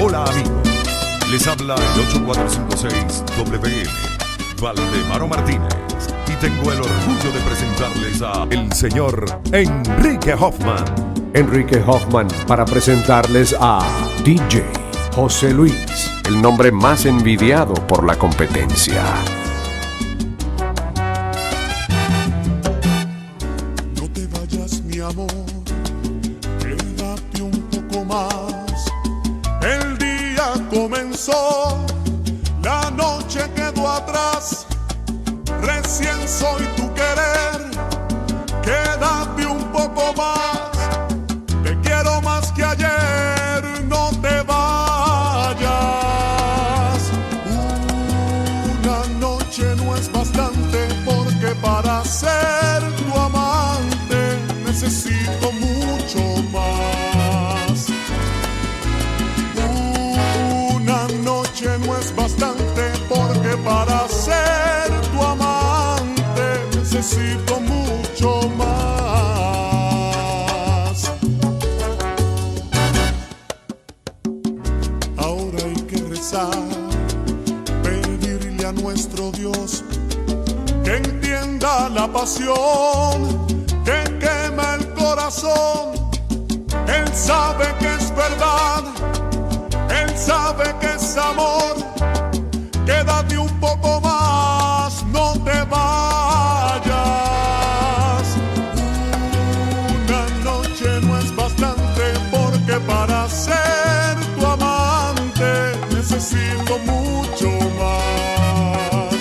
Hola amigos, les habla el 8456 WM, Valdemaro Martínez, y tengo el orgullo de presentarles a el señor Enrique Hoffman. Enrique Hoffman para presentarles a DJ José Luis, el nombre más envidiado por la competencia. No te vayas, mi amor, quédate un poco más. El día comenzó, la noche quedó atrás. Recién soy tu querer, quédate un poco más. Te quiero más que ayer, no te vayas. Una noche no es bastante, porque para ser tu amante necesito mucho más. Una noche no es bastante, porque para ser tu amante necesito mucho más. Ahora hay que rezar, pedirle a nuestro Dios que entienda la pasión que quema el corazón. Él sabe que es verdad, Él sabe que es amor. Quédate un poco más, no te vayas. Una noche no es bastante, porque para ser tu amante necesito mucho más.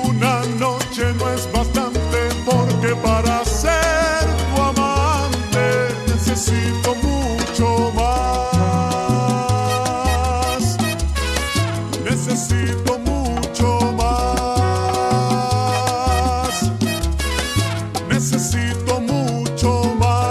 Una noche no es bastante, porque para ser tu amante necesito mucho más. Necesito mucho más. Necesito mucho más.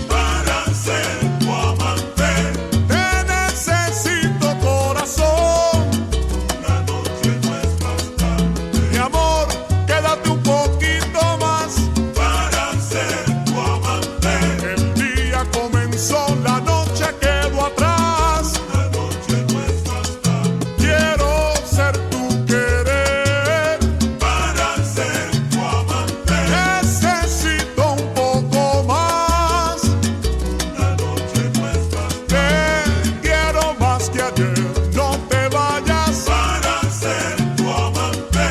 Para ser tu amante te necesito, corazón. Una noche no es bastante, mi amor, quédate un poquito más. Para ser tu amante el día comenzó, la noche quedó atrás. Una noche no es bastante, quiero ser tu querer. Para ser tu amante necesito un poco más. Una noche no es bastante, te quiero más que ayer, no te vayas. Para ser tu amante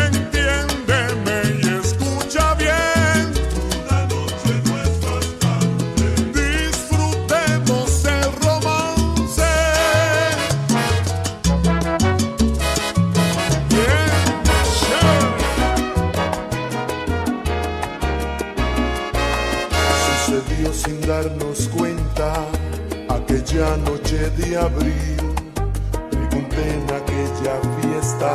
entiéndeme y escucha bien. Una noche no es bastante, disfrutemos el romance. Bien, chévere. Sucedió sin darnos cuenta aquella noche de abril. Pregunté en aquella fiesta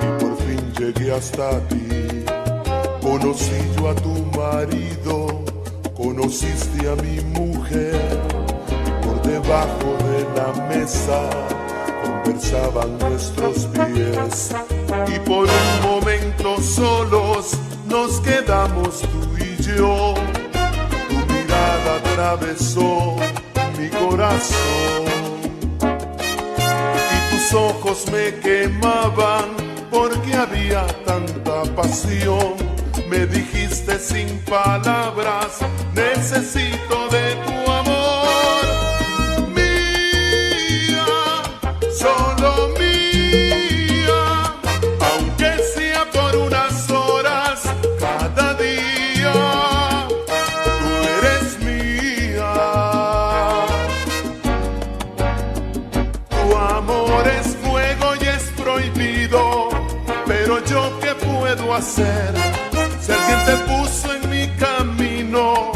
y por fin llegué hasta ti. Conocí yo a tu marido, conociste a mi mujer, y por debajo de la mesa conversaban nuestros pies. Y por un momento solos nos quedamos tú y yo. Tu mirada atravesó mi corazón y tus ojos me quemaban, porque había tanta pasión. Me dijiste sin palabras, necesito de tu amor. Mía, solo mía, aunque sea por unas horas cada día. Tú eres mía. Tu amor es fuego y es prohibido, pero yo qué puedo hacer si alguien te puso en mi camino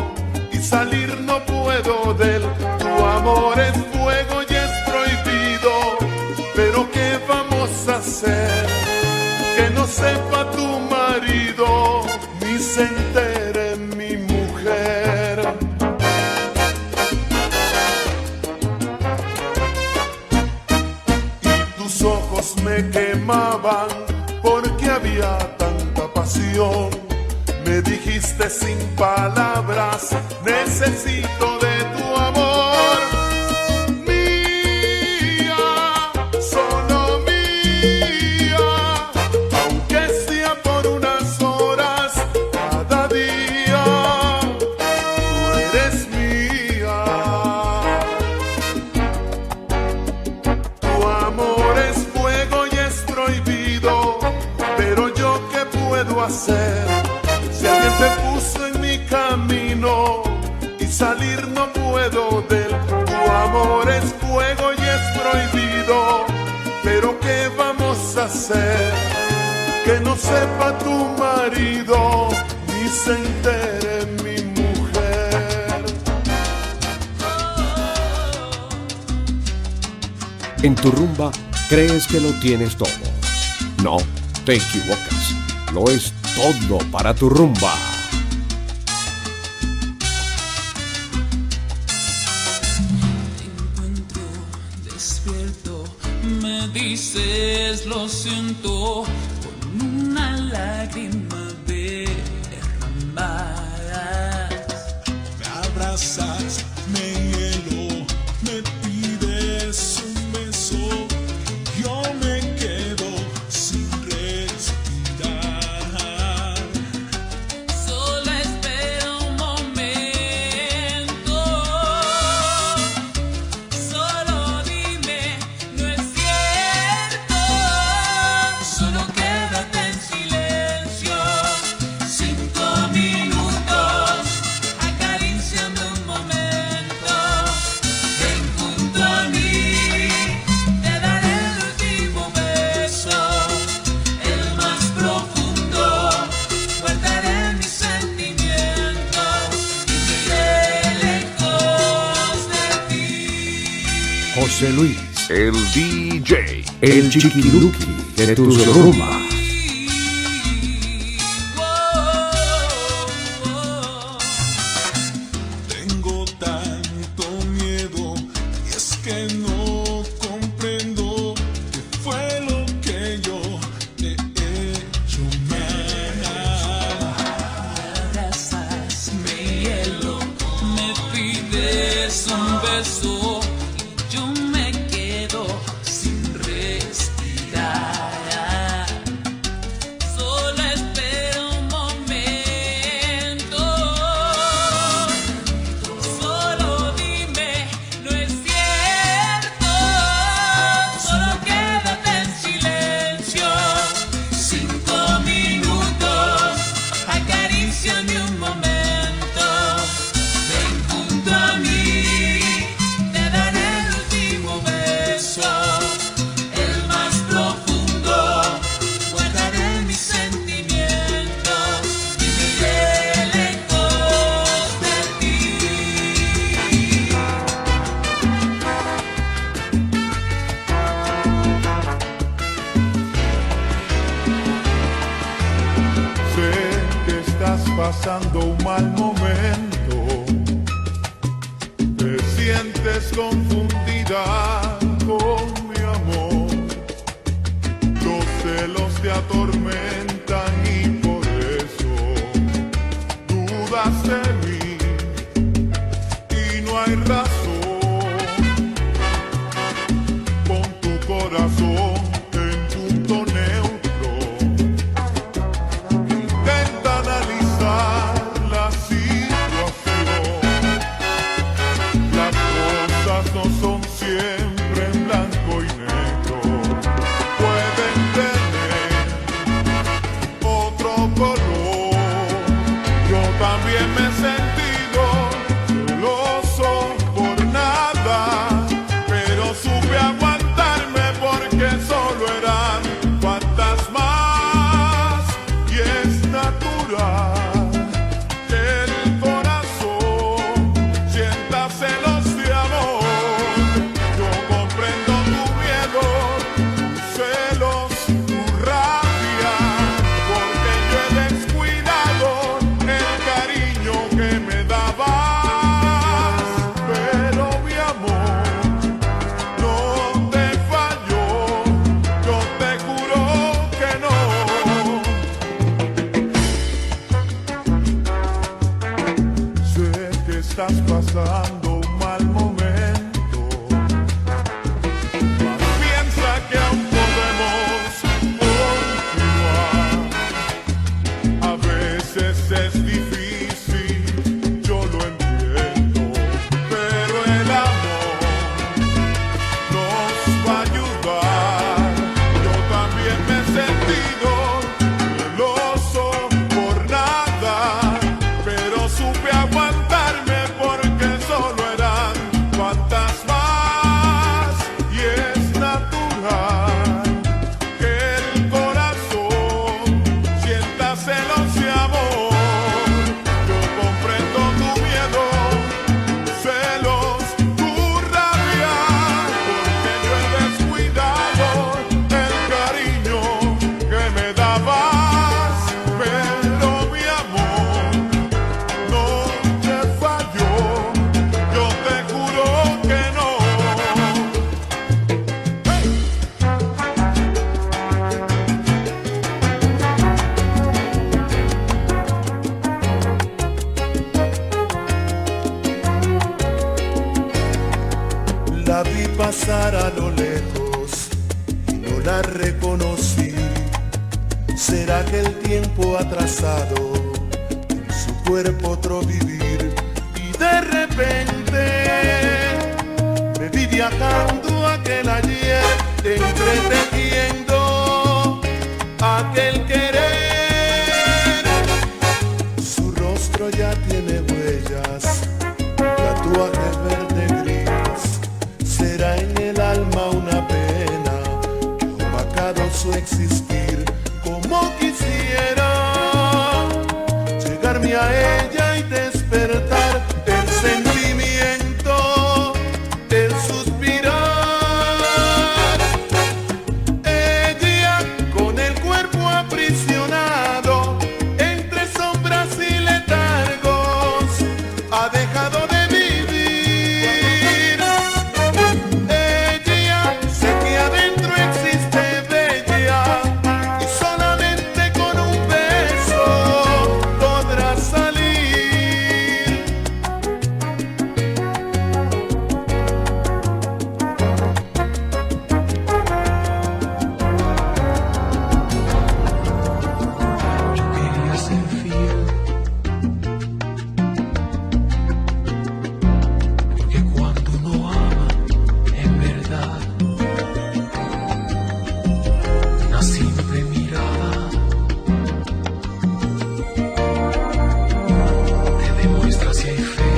y salir no puedo de él. Tu amor es fuego y es prohibido, pero qué vamos a hacer que no sepa tu marido ni se entere mi mujer. me quemaban porque había tanta pasión. Me dijiste sin palabras, necesito de tu amor. Mía, solo mía, aunque sea por unas horas cada día, tú eres mía. Tu amor es fuego y es prohibido, pero yo ¿qué puedo hacer? Si alguien te puso en mi camino y salir no puedo de él. Tu amor es fuego y es prohibido, pero ¿qué vamos a hacer? Que no sepa tu marido ni se entere mi mujer. En tu rumba crees que lo tienes todo. No, te equivocas. Lo es todo para tu rumba. Te encuentro despierto, me dices lo siento, con una lágrima derramas. Me abrazas, me hielo, me pides un beso, yo me quedo sin respirar. Solo espera un momento, solo dime, no es cierto. Solo quédate en silencio, 5 minutos, acariciando un momento. Ven junto a mí, te daré el último beso, el más profundo. Guardaré mis sentimientos y miré lejos de ti. José Luis, El DJ. el chiquiluki de tus rumbas. Tengo tanto miedo y es que no comprendo qué fue lo que yo te he hecho mal. Abrazas mi hielo, me pides un beso y yo me quedo sin respirar. Solo espero un momento, solo dime, no es cierto. Solo quédate en silencio, 5 minutos, acaríciame un momento. Ven junto a mí, te daré el último beso, el más profundo. Guardaré mis sentimientos y miré lejos de ti. Sé que estás pasando un mal momento, te sientes confundida con mi amor, los celos te atormentan y por eso dudas de mí y no hay razón. Pon tu corazón en punto neutro, intenta analizar la situación. Las cosas no son siempre en blanco estás pasando un mal momento, mas piensa que aún podemos continuar. A veces es difícil, yo lo entiendo, pero el amor nos va a ayudar. Yo también me he sentido celoso por nada, pero supe aguantarme porque solo eran fantasmas, y es natural que el corazón sienta celos y amor. Yo comprendo tu miedo, celos, tu rabia, porque yo he descuidado el cariño que me dabas, pero mi amor no te falló, yo te juro que no. La vi pasar a lo lejos y no la reconocí. ¿Será que el tiempo ha trazado en su cuerpo otro vivir? Y de repente me vi viajando aquel ayer, entretejiendo aquel querer. Su rostro ya tiene huellas, tatuaje verde gris. Será en el alma una pena que ha opacado su existir. Como quisiera llegarme a ella y despertar el sentimiento, el suspirar. Ella con el cuerpo aprisionado entre sombras y letargos ha dejado de vivir. Ella sé que adentro existe bella y solamente con un beso podrá salir. Yo quería ser fiel, porque cuando uno ama en verdad, una simple mirada te demuestra si hay fe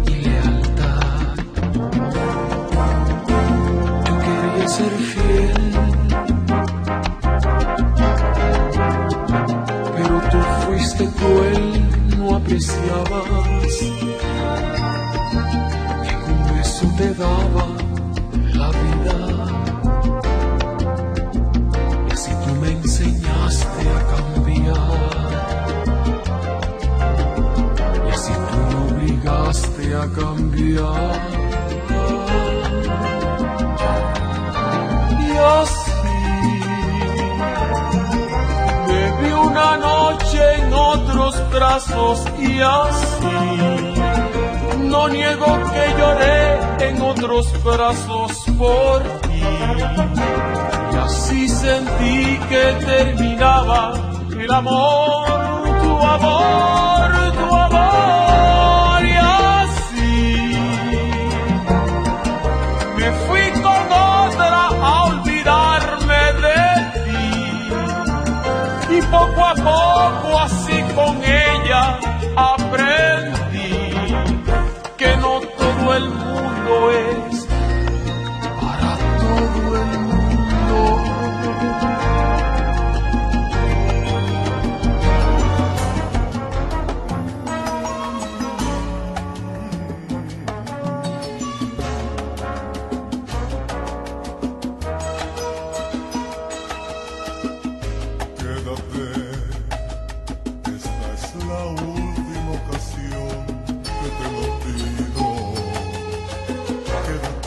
y lealtad. Yo quería ser fiel, pero tú fuiste cruel, no apreciabas que con un beso te daba la vida. Y así tú me enseñaste a cambiar, y así tú me obligaste a cambiar. Y así me vi una noche en otros brazos, y así no niego que lloré en otros brazos por ti. Y así sentí que terminaba el amor, tu amor, tu amor. Y así me fui con otra a olvidarme de ti. Y poco a poco, así con ella, aprendí que no todo el mundo es para todo el mundo. Quédate, esta es la última ocasión que te lo pido. Quédate.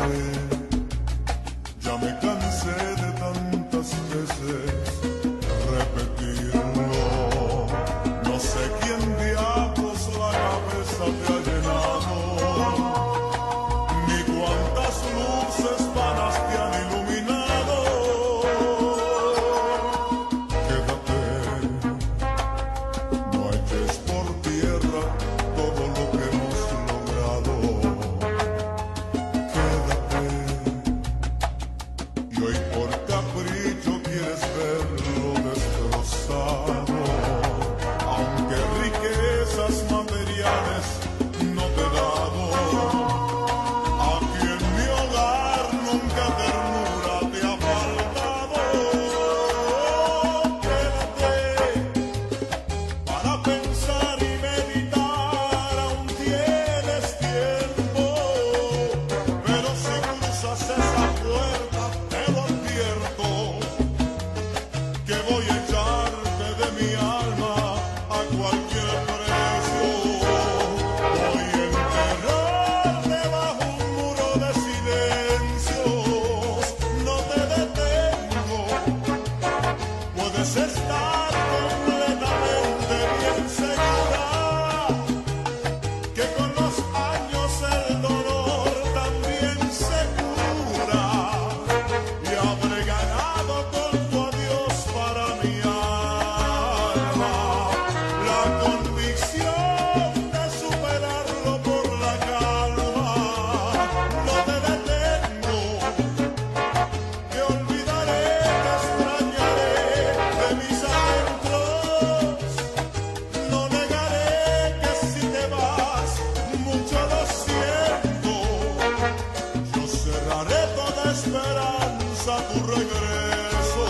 a tu regreso.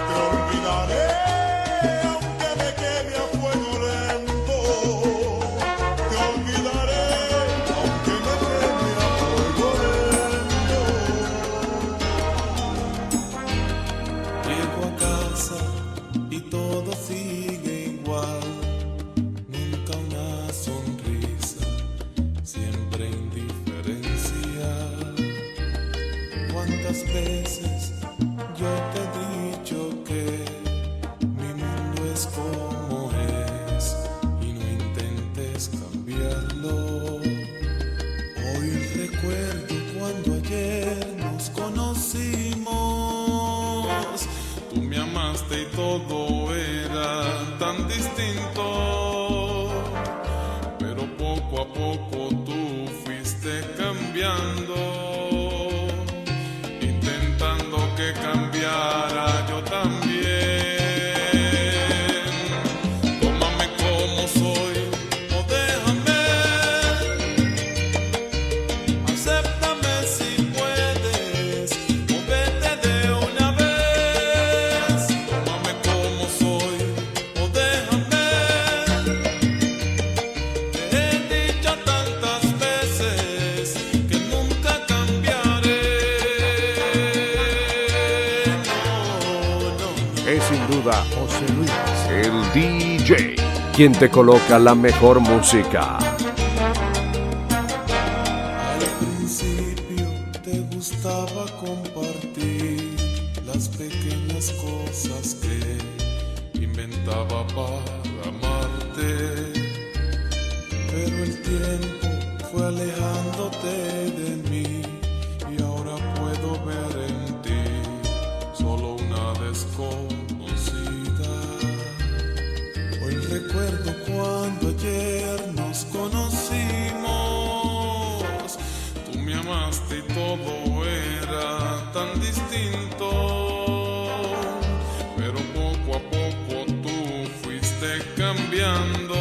Te olvidaré aunque me queme a fuego lento. Te olvidaré aunque me queme a fuego lento. Llego a casa y todo sigue igual. Nunca una sonrisa, siempre indiferencia. ¿Cuántas veces yo te he dicho que mi mundo es como es y no intentes cambiarlo? Hoy recuerdo cuando ayer nos conocimos. Tú me amaste y todo era tan distinto, pero poco a poco tú fuiste cambiando, intentando que cambiara yo también. Tómame como soy o déjame, acéptame si puedes o vete de una vez. Tómame como soy o déjame, te he dicho tantas veces que nunca cambiaré. No. Es sin duda José Luis, el DJ, quien te coloca la mejor música. Al principio te gustaba compartir las pequeñas cosas que inventaba para amarte, pero el tiempo fue alejándote de mí y ahora puedo ver en ti solo una desconocida. Hoy recuerdo cuando ayer nos conocimos. Tú me amaste y todo era tan distinto, pero poco a poco tú fuiste cambiando,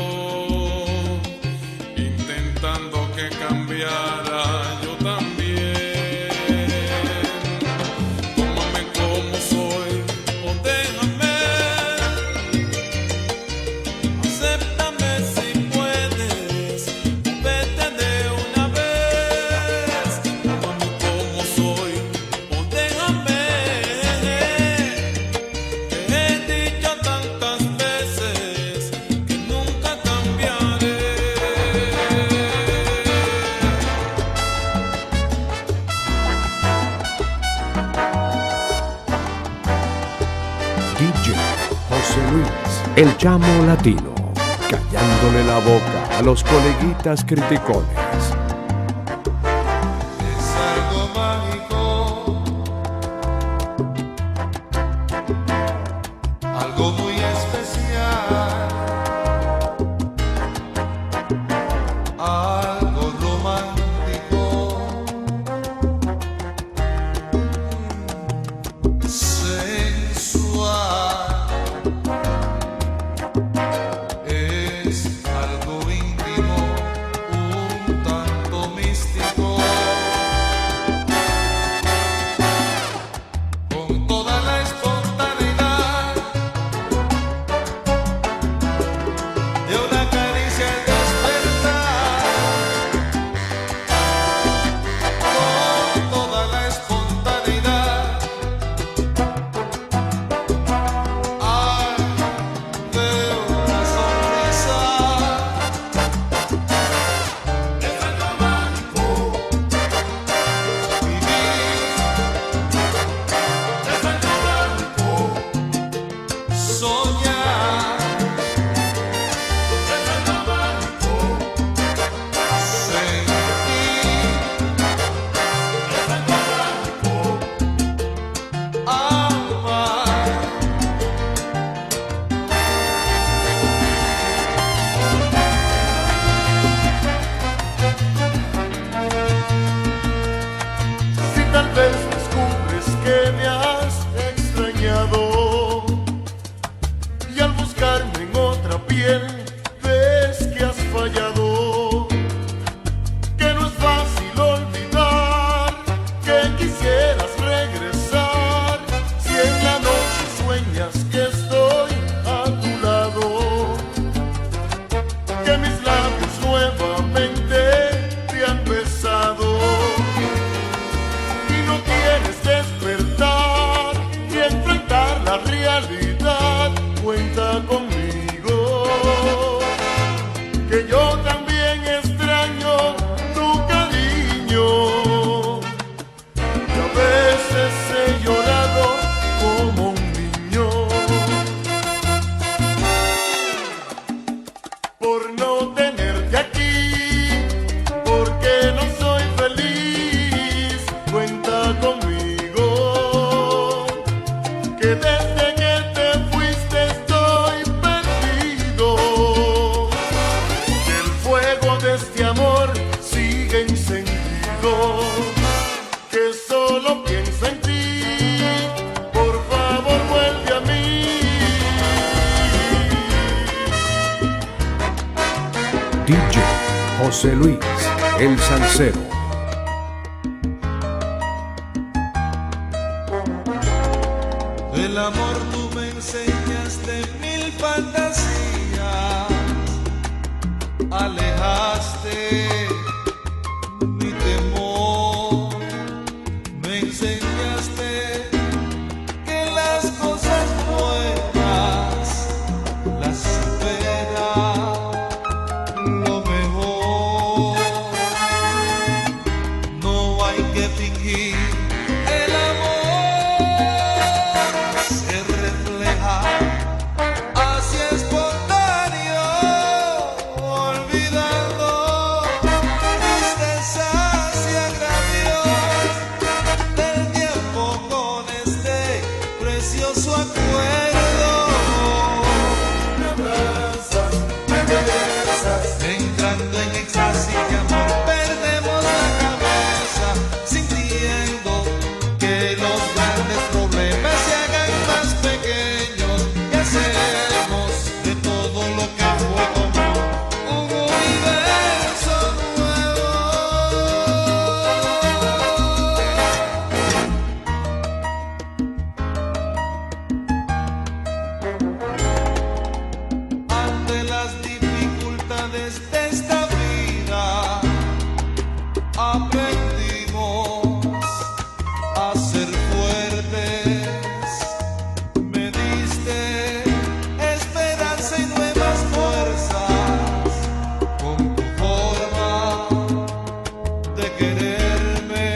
intentando que cambiara yo también. Tómame como soy o déjame, acéptame si puedes, vete de una vez. Tómame como soy o déjame, te he dicho tantas veces que nunca cambiaré. DJ José Luis, el chamo latino, callándole la boca a los coleguitas criticones. Es algo mágico, algo muy especial, algo romántico, sensual, es algo íntimo, un tanto místico. sin sentido, que solo piensa en ti. Por favor, vuelve a mí. DJ José Luis, el salsero. El amor tú me enseñaste mil fantasías, alejaste mi temor, me enseñaste que las cosas buenas las supera lo mejor. No hay que fingir, el amor se refleja así espontáneo, olvidando tristezas y agravios del tiempo con este precioso acuerdo. Me abrazas, me besas, entrando en éxtasis de amor, perdemos la cabeza, sintiendo que los grandes problemas se hagan más pequeños y hacemos de todo lo que fue como un universo nuevo. Ante las dificultades de esta vida, aprendimos a ser fuertes. Me diste esperanza y nuevas fuerzas con tu forma de quererme.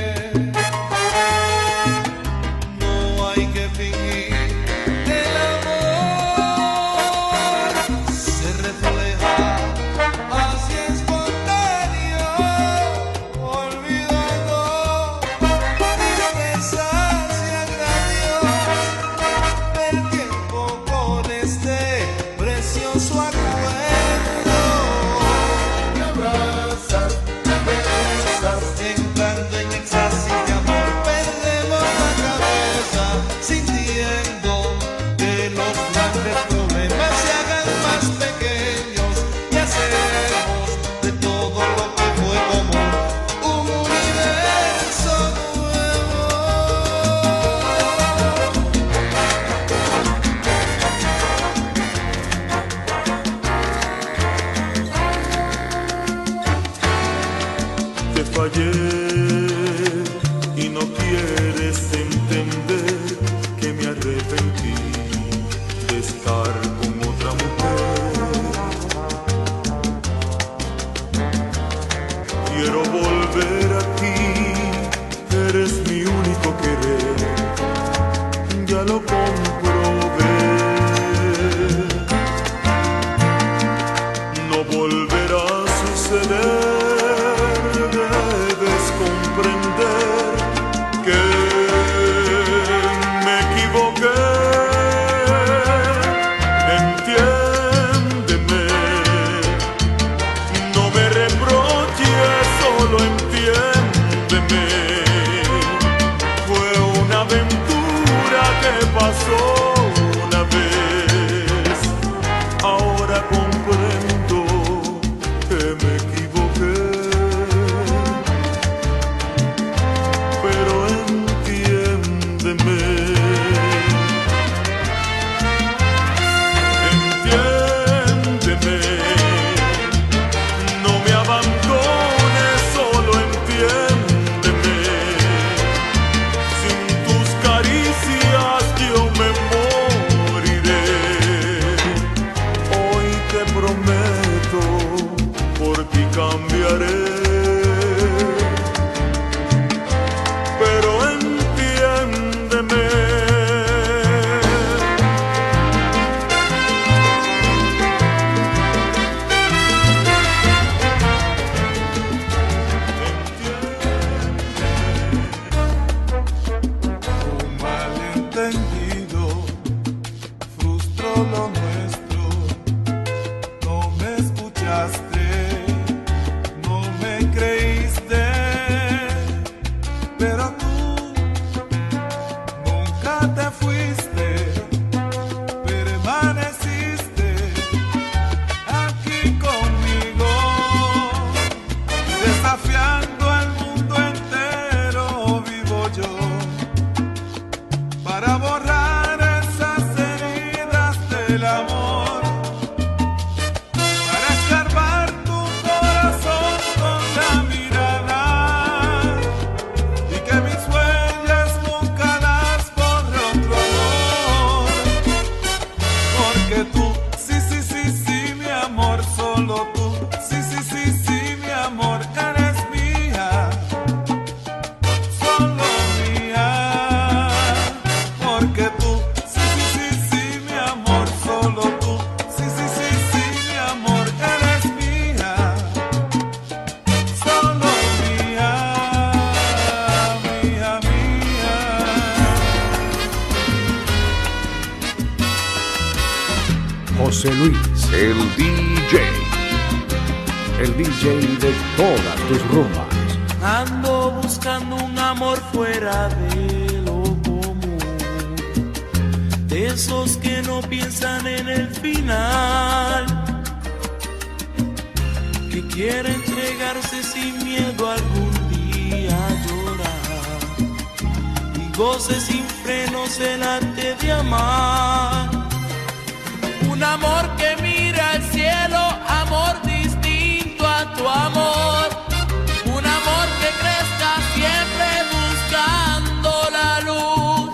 No hay que fingir, el amor se refleja así espontáneo, olvidando tristezas y agravios del tiempo con este precioso acuerdo. Me abrazas, me besas, entrando en éxtasis de amor, perdemos la cabeza, sintiendo que los grandes problemas se hagan más pequeños y hacemos de todo lo que fue como un universo nuevo. Te fallé y no quieres entender que me arrepentí de estar con otra mujer. Quiero volver a ti, eres mi único querer, ya lo comprobé. No volverá a suceder, debes comprender que me equivoqué. Entiéndeme, no me reproches, solo entiéndeme. Fue una aventura que pasó una vez, ahora comprendo que me equivoqué, pero entiéndeme. Entiéndeme, no me abandones, solo entiéndeme. desafiando al mundo entero vivo yo, para borrar esas heridas del amor, para escarbar tu corazón con la mirada y que mis huellas nunca las borre otro amor, porque tú, sí, sí, sí, sí, mi amor, solo tú, sí, sí, sí, sí, mi amor, eres mía, solo mía, porque tú, sí, sí, sí, sí, mi amor, solo tú, sí, sí, sí, sí, mi amor, eres mía, solo mía, mía, mía. José Luis, El DJ. el DJ de todas tus rumbas. Ando buscando un amor fuera de lo común, de esos que no piensan en el final, que quiere entregarse sin miedo algún día a llorar y goce sin frenos el arte de amar. Un amor que mira al cielo, amor distinto a tu amor. Un amor que crezca siempre buscando la luz.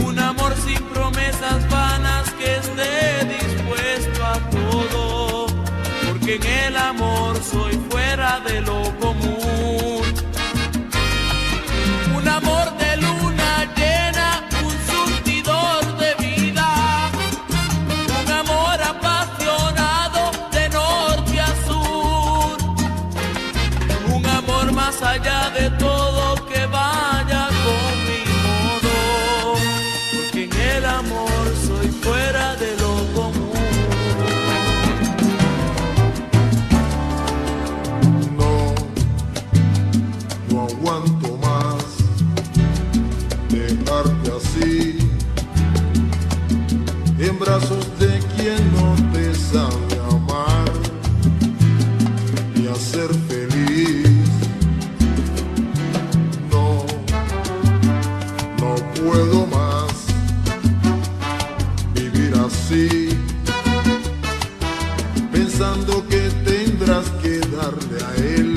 Un amor sin promesas vanas que esté dispuesto a todo, porque en el amor soy fuera de lo común. Un amor de luna llena, un surtidor de vida. Un amor apasionado de norte a sur. Un amor más allá de todo que vaya con mi modo, porque en el amor soy fuera de lo común. No, no aguanto más dejarte así, en brazos de quien no te sabe amar y hacer feliz. No, no puedo más vivir así, pensando que tendrás que darle a él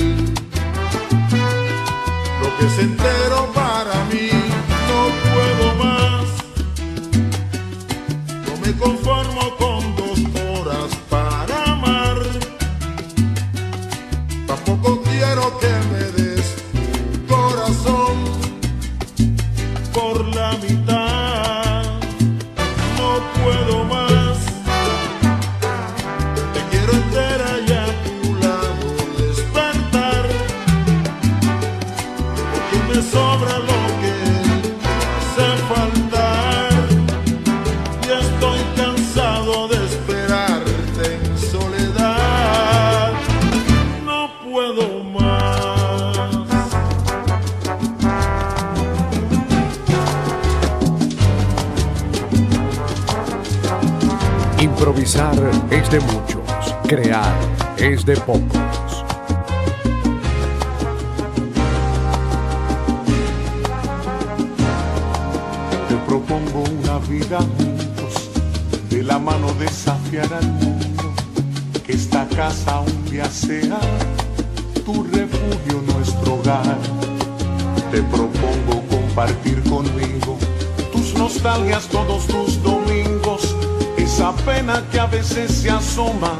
lo que es entero para mí. No puedo más, no me conformo con 2 horas para amar. Tampoco quiero que me des tu corazón por la mitad. No puedo más, te quiero entera y a tu lado despertar, porque me sobra lo que hace faltar y estoy cansado de esperarte en soledad. No puedo más. Improvisar es de muchos, crear es de pocos. Te propongo una vida juntos, de la mano desafiar al mundo, que esta casa un día sea tu refugio, nuestro hogar. Te propongo compartir conmigo tus nostalgias todos tus domingos, esa pena que a veces se asoma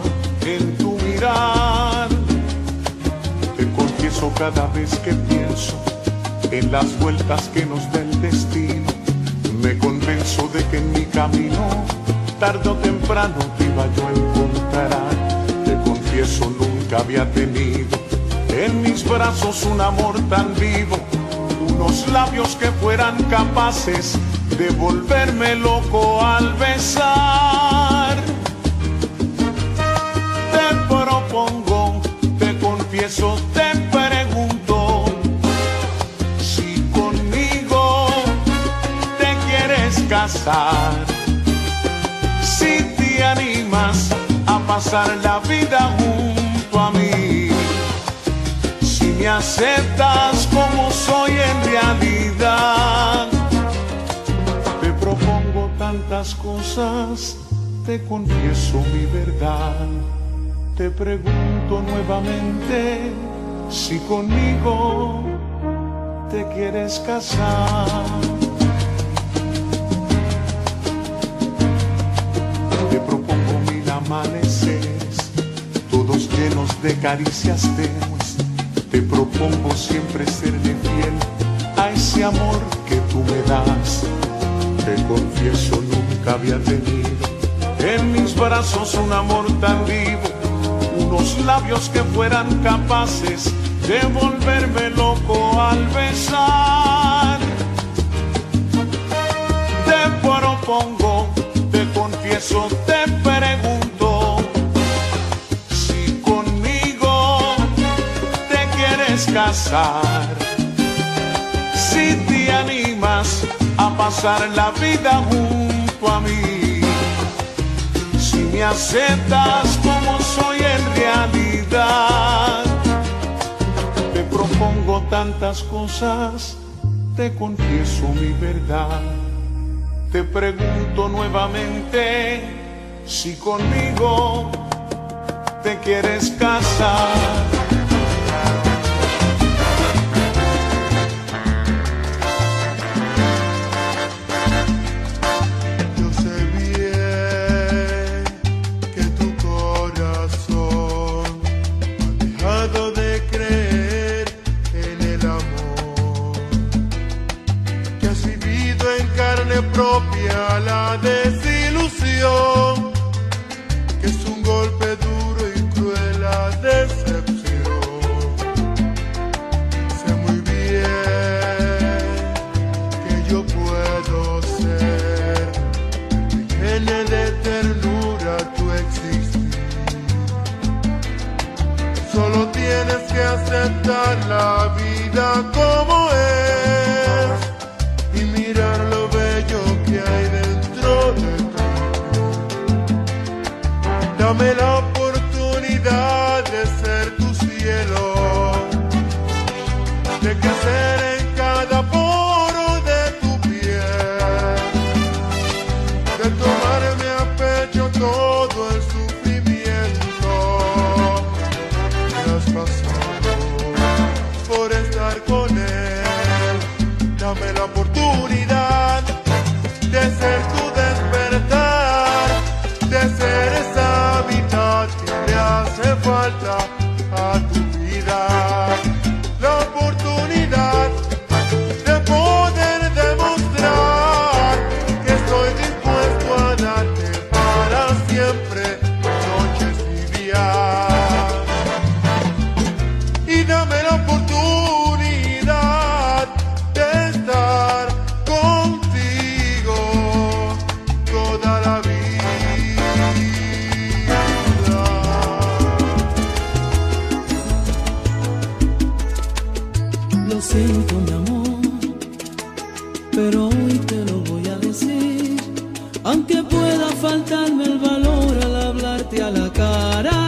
en tu mirar. Te confieso cada vez que pienso en las vueltas que nos da el destino, me convenzo de que en mi camino tarde o temprano te iba yo a encontrar. Te confieso nunca había tenido en mis brazos un amor tan vivo, unos labios que fueran capaces de volverme loco al besar. Te propongo, te confieso, te pregunto si conmigo te quieres casar, si te animas a pasar la vida junto a mí, Si me aceptas como soy en realidad, te propongo tantas cosas, te confieso mi verdad. Te pregunto nuevamente si conmigo te quieres casar. Te propongo 1000 amaneceres, todos llenos de caricias tenues. Te propongo siempre serle fiel a ese amor que tú me das. Te confieso nunca había tenido en mis brazos un amor tan vivo, unos labios que fueran capaces de volverme loco al besar. Te propongo, te confieso, te pregunto si conmigo te quieres casar, si te animas a pasar la vida junto a mí, si me aceptas como soy en realidad. Te propongo tantas cosas, te confieso mi verdad. Te pregunto nuevamente si conmigo te quieres casar. Propia la desilusión, que es un golpe duro y cruel la decepción. Sé muy bien que yo puedo ser llena de ternura tu existir. Solo tienes que aceptar la vida como es y mirar lo bello que hay dentro de ti. Dame la oportunidad de ser tu cielo, de crecer en cada poro de tu piel, de tomarme a pecho todo el sufrimiento que has pasado por estar con él. Dame la oportunidad de ser tu despertar, de ser esa mitad que le hace falta a tu vida. La oportunidad de poder demostrar que estoy dispuesto a darte para siempre noches y días. Y dame la oportunidad de estar contigo toda la vida. Lo siento, mi amor, pero hoy te lo voy a decir, aunque pueda faltarme el valor al hablarte a la cara.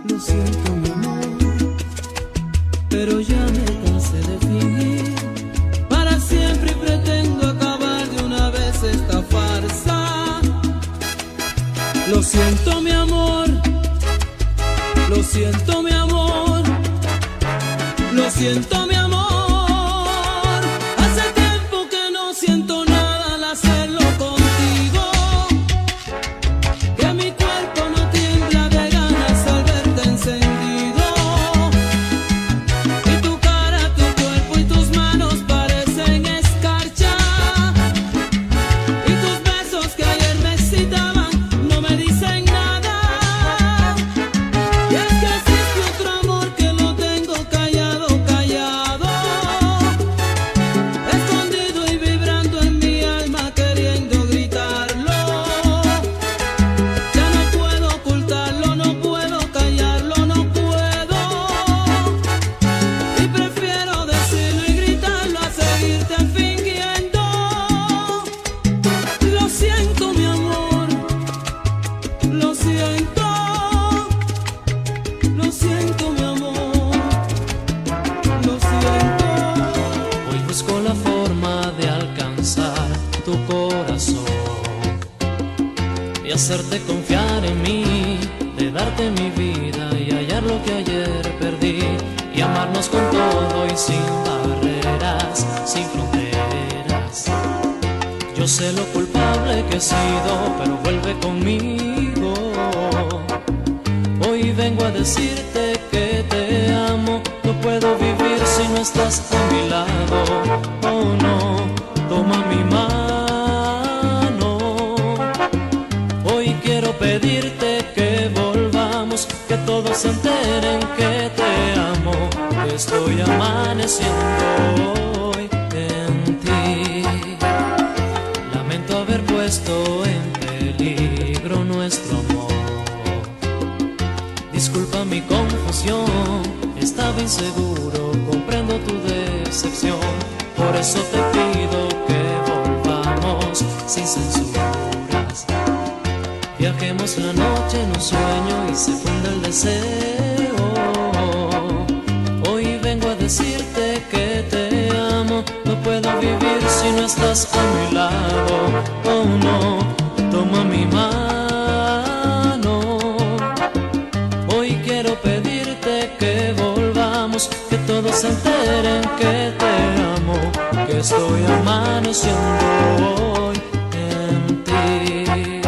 Lo siento, mi amor, pero ya me cansé de fingir para siempre y pretendo acabar de una vez esta farsa. Lo siento, mi amor, lo siento, mi amor, lo siento, mi amor. Hace tiempo que no siento nada al hacerlo contigo, que mi cuerpo no tiembla de ganas al verte encendido. Y tu cara, tu cuerpo y tus manos parecen escarcha, y tus besos que ayer me excitaban no me dicen nada. Y es que existe otro amor que lo tengo callado, callado. hacerte confiar en mí, de darte mi vida y hallar lo que ayer perdí, y amarnos con todo y sin barreras, sin fronteras. Yo sé lo culpable que he sido, pero vuelve conmigo. Hoy vengo a decirte que te amo, no puedo vivir si no estás a mi lado. Oh no, toma mi mano. Hoy quiero pedirte que volvamos, que todos se enteren que te amo, que estoy amaneciendo hoy en ti. Lamento haber puesto en peligro nuestro amor. Disculpa mi confusión, estaba inseguro, comprendo tu decepción. Por eso te pido que volvamos sin censuras. Viajemos la noche en un sueño y se funda el deseo. Hoy vengo a decirte que te amo, no puedo vivir si no estás a mi lado. Oh no, toma mi mano. Hoy quiero pedirte que volvamos, que todos se enteren que te amo, que estoy amaneciendo hoy en ti.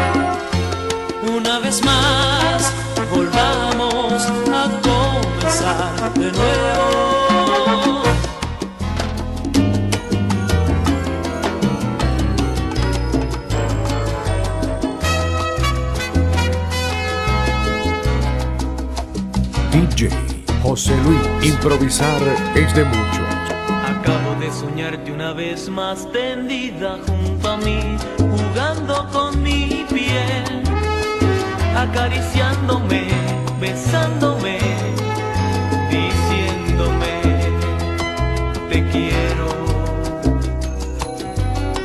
Una vez más, volvamos a comenzar de nuevo. DJ José Luis. Improvisar es de muchos. Acabo de soñarte una vez más tendida junto a mí, jugando con mi piel, acariciándome, besándome, diciéndome te quiero.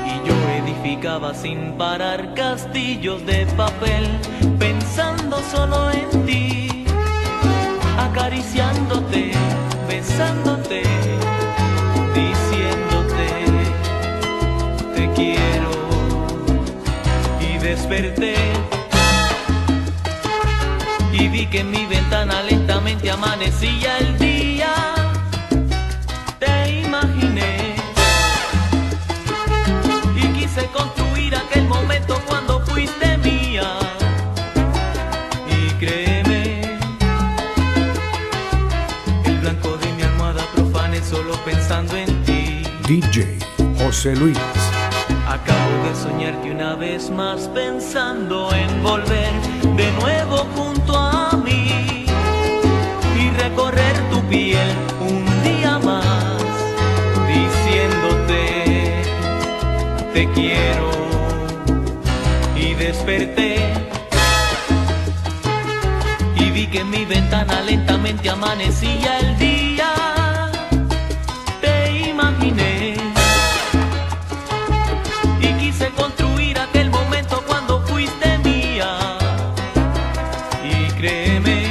Y yo edificaba sin parar castillos de papel, pensando solo en ti, acariciándote, besándote, diciéndote te quiero. Y desperté y vi que en mi ventana lentamente amanecía el día. Te imaginé y quise construir aquel momento cuando fuiste mía. Y créeme, el blanco de mi almohada profané solo pensando en ti. DJ José Luis. Acabo de soñarte una vez más pensando en volver de nuevo junto a mí y recorrer tu piel un día más, diciéndote te quiero. Y desperté y vi que en mi ventana lentamente amanecía el día. Te imaginé y quise construir aquel momento cuando fuiste mía. Y créeme,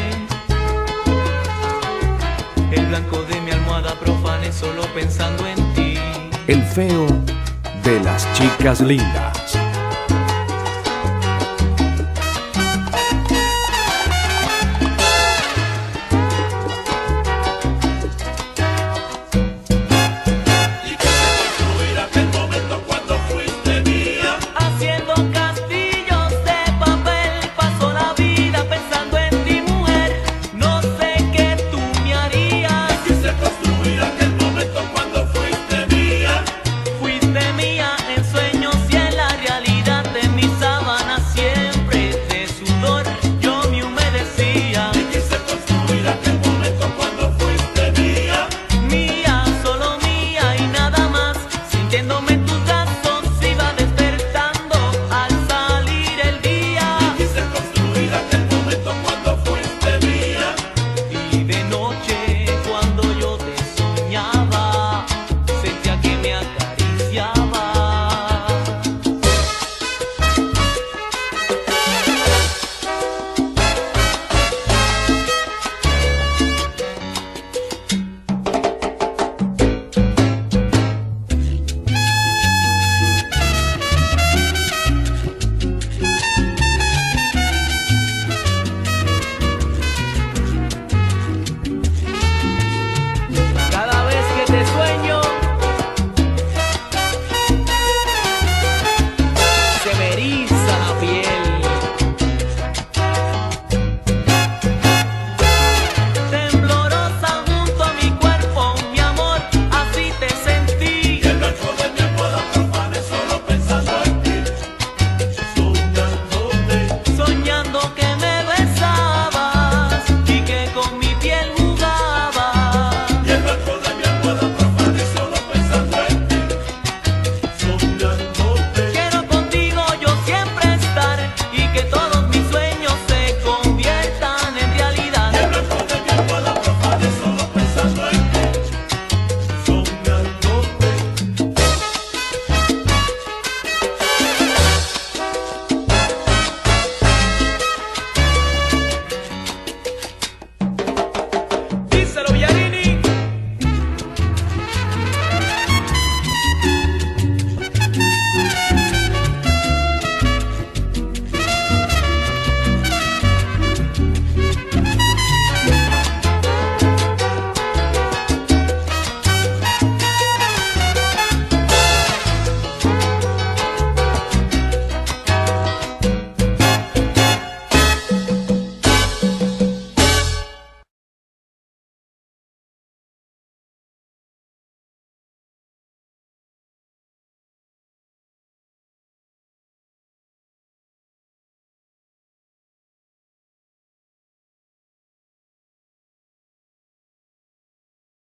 el blanco de mi almohada profané solo pensando en ti. El feo de las chicas lindas.